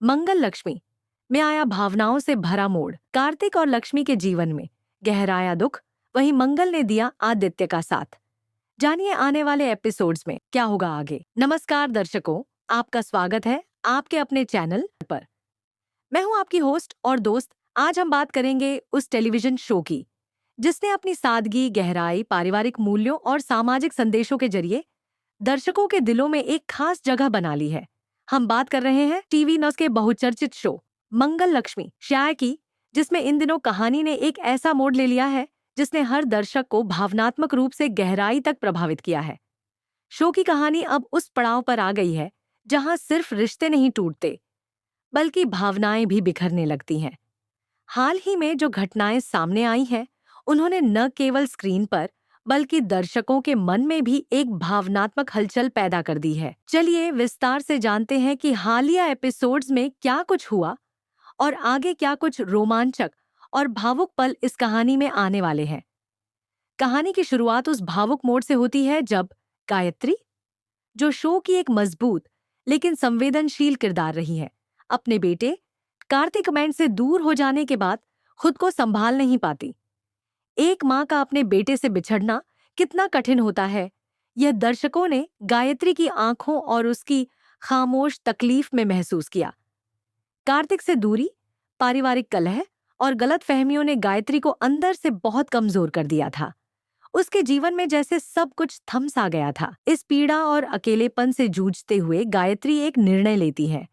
मंगल लक्ष्मी में आया भावनाओं से भरा मोड़। कार्तिक और लक्ष्मी के जीवन में गहराया दुख, वहीं मंगल ने दिया आदित्य का साथ। जानिए आने वाले एपिसोड्स में क्या होगा आगे। नमस्कार दर्शकों, आपका स्वागत है आपके अपने चैनल पर। मैं हूं आपकी होस्ट और दोस्त। आज हम बात करेंगे उस टेलीविजन शो की जिसने अपनी सादगी, गहराई, पारिवारिक मूल्यों और सामाजिक संदेशों के जरिए दर्शकों के दिलों में एक खास जगह बना ली है। हम बात कर रहे हैं टीवी न्यूज़ के बहुचर्चित शो मंगल लक्ष्मी शाया की, जिसमें इन दिनों कहानी ने एक ऐसा मोड़ ले लिया है जिसने हर दर्शक को भावनात्मक रूप से गहराई तक प्रभावित किया है। शो की कहानी अब उस पड़ाव पर आ गई है जहां सिर्फ रिश्ते नहीं टूटते बल्कि भावनाएं भी बिखरने लगती हैं। हाल ही में जो घटनाएं सामने आई हैं, उन्होंने न केवल स्क्रीन पर बल्कि दर्शकों के मन में भी एक भावनात्मक हलचल पैदा कर दी है। चलिए विस्तार से जानते हैं कि हालिया एपिसोड्स में क्या कुछ हुआ और आगे क्या कुछ रोमांचक और भावुक पल इस कहानी में आने वाले हैं। कहानी की शुरुआत उस भावुक मोड़ से होती है जब गायत्री, जो शो की एक मजबूत लेकिन संवेदनशील किरदार रही है, अपने बेटे कार्तिक मैन से दूर हो जाने के बाद खुद को संभाल नहीं पाती। एक माँ का अपने बेटे से बिछड़ना कितना कठिन होता है, यह दर्शकों ने गायत्री की आंखों और उसकी खामोश तकलीफ में महसूस किया। कार्तिक से दूरी, पारिवारिक कलह और गलतफहमियों ने गायत्री को अंदर से बहुत कमजोर कर दिया था। उसके जीवन में जैसे सब कुछ थम सा गया था। इस पीड़ा और अकेलेपन से जूझते हुए गायत्री एक निर्णय लेती है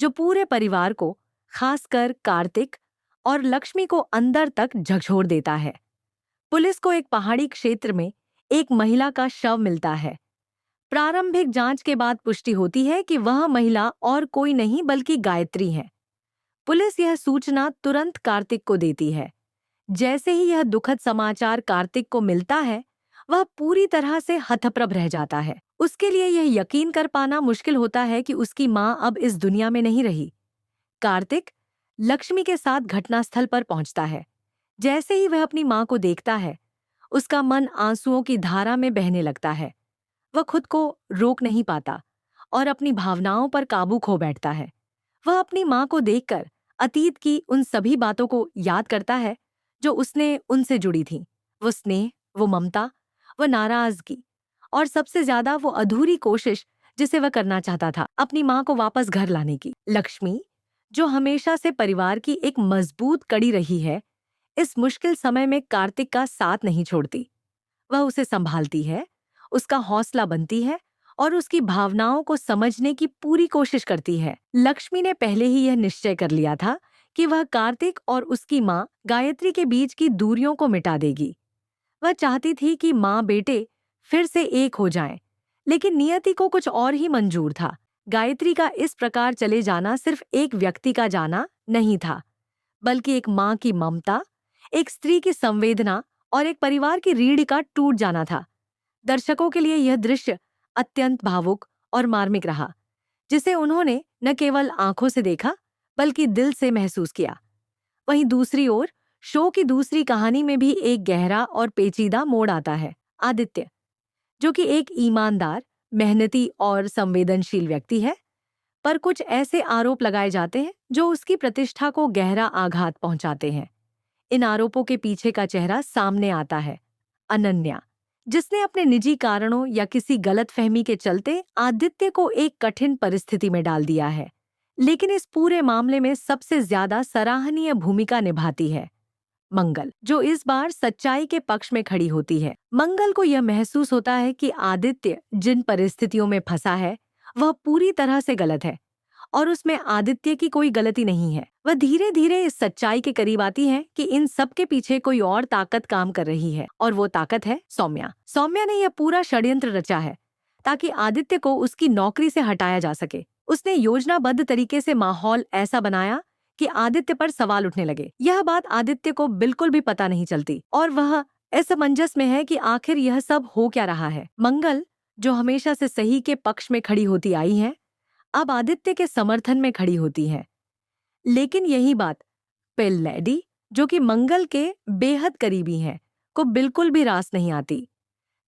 जो पूरे परिवार को, खासकर कार्तिक और लक्ष्मी को, अंदर तक झकझोर देता है। पुलिस को एक पहाड़ी क्षेत्र में एक महिला का शव मिलता है। प्रारंभिक जांच के बाद पुष्टि होती है कि वह महिला और कोई नहीं बल्कि गायत्री है। पुलिस यह सूचना तुरंत कार्तिक को देती है। जैसे ही यह दुखद समाचार कार्तिक को मिलता है, वह पूरी तरह से हतप्रभ रह जाता है। उसके लिए यह यकीन कर पाना मुश्किल होता है कि उसकी मां अब इस दुनिया में नहीं रही। कार्तिक लक्ष्मी के साथ घटनास्थल पर पहुंचता है। जैसे ही वह अपनी मां को देखता है, उसका मन आंसुओं की धारा में बहने लगता है। वह खुद को रोक नहीं पाता और अपनी भावनाओं पर काबू खो बैठता है। वह अपनी मां को देखकर अतीत की उन सभी बातों को याद करता है जो उसने उनसे जुड़ी थीं। वो स्नेह, वो ममता, वो नाराजगी और सबसे ज्यादा वो अधूरी कोशिश जिसे वह करना चाहता था, अपनी मां को वापस घर लाने की। लक्ष्मी, जो हमेशा से परिवार की एक मजबूत कड़ी रही है, इस मुश्किल समय में कार्तिक का साथ नहीं छोड़ती। वह उसे संभालती है, उसका हौसला बनती है और उसकी भावनाओं को समझने की पूरी कोशिश करती है। लक्ष्मी ने पहले ही यह निश्चय कर लिया था कि वह कार्तिक और उसकी मां गायत्री के बीच की दूरियों को मिटा देगी। वह चाहती थी कि मां बेटे फिर से एक हो जाएं, लेकिन नियति को कुछ और ही मंजूर था। गायत्री का इस प्रकार चले जाना सिर्फ एक व्यक्ति का जाना नहीं था, बल्कि एक मां की ममता, एक स्त्री की संवेदना और एक परिवार की रीढ़ का टूट जाना था। दर्शकों के लिए यह दृश्य अत्यंत भावुक और मार्मिक रहा, जिसे उन्होंने न केवल आंखों से देखा बल्कि दिल से महसूस किया। वहीं दूसरी ओर शो की दूसरी कहानी में भी एक गहरा और पेचीदा मोड़ आता है। आदित्य, जो कि एक ईमानदार, मेहनती और संवेदनशील व्यक्ति है, पर कुछ ऐसे आरोप लगाए जाते हैं जो उसकी प्रतिष्ठा को गहरा आघात पहुंचाते हैं। इन आरोपों के पीछे का चेहरा सामने आता है, अनन्या, जिसने अपने निजी कारणों या किसी गलतफहमी के चलते आदित्य को एक कठिन परिस्थिति में डाल दिया है। लेकिन इस पूरे मामले में सबसे ज्यादा सराहनीय भूमिका निभाती है मंगल, जो इस बार सच्चाई के पक्ष में खड़ी होती है। मंगल को यह महसूस होता है कि आदित्य जिन परिस्थितियों में फंसा है वह पूरी तरह से गलत है और उसमें आदित्य की कोई गलती नहीं है। वह धीरे धीरे इस सच्चाई के करीब आती है कि इन सब के पीछे कोई और ताकत काम कर रही है, और वो ताकत है सौम्या। सौम्या ने यह पूरा षड्यंत्र रचा है ताकि आदित्य को उसकी नौकरी से हटाया जा सके। उसने योजनाबद्ध तरीके से माहौल ऐसा बनाया कि आदित्य पर सवाल उठने लगे। यह बात आदित्य को बिल्कुल भी पता नहीं चलती और वह असमंजस में है कि आखिर यह सब हो क्या रहा है। मंगल, जो हमेशा से सही के पक्ष में खड़ी होती आई है, अब आदित्य के समर्थन में खड़ी होती है। लेकिन यही बात पिल लेडी, जो कि मंगल के बेहद करीबी हैं, को बिल्कुल भी रास नहीं आती।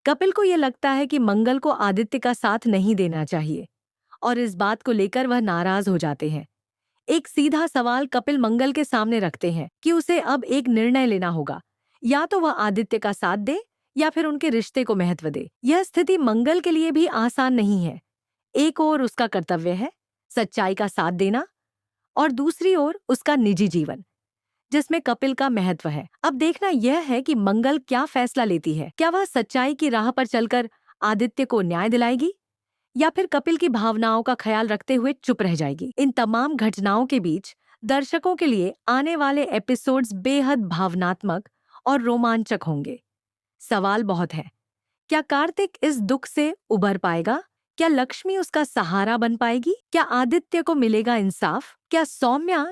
कपिल को यह लगता है कि मंगल को आदित्य का साथ नहीं देना चाहिए और इस बात को लेकर वह नाराज हो जाते हैं। एक सीधा सवाल कपिल मंगल के सामने रखते हैं कि उसे अब एक निर्णय लेना होगा। या तो वह आदित्य का साथ दे या फिर उनके रिश्ते को महत्व दे। यह स्थिति मंगल के लिए भी आसान नहीं है। एक ओर उसका कर्तव्य है सच्चाई का साथ देना और दूसरी ओर उसका निजी जीवन जिसमें कपिल का महत्व है। अब देखना यह है कि मंगल क्या फैसला लेती है। क्या वह सच्चाई की राह पर चलकर आदित्य को न्याय दिलाएगी या फिर कपिल की भावनाओं का ख्याल रखते हुए चुप रह जाएगी। इन तमाम घटनाओं के बीच दर्शकों के लिए आने वाले एपिसोड्स बेहद भावनात्मक और रोमांचक होंगे। सवाल बहुत है, क्या कार्तिक इस दुख से उबर पाएगा? क्या लक्ष्मी उसका सहारा बन पाएगी? क्या आदित्य को मिलेगा इंसाफ? क्या सौम्या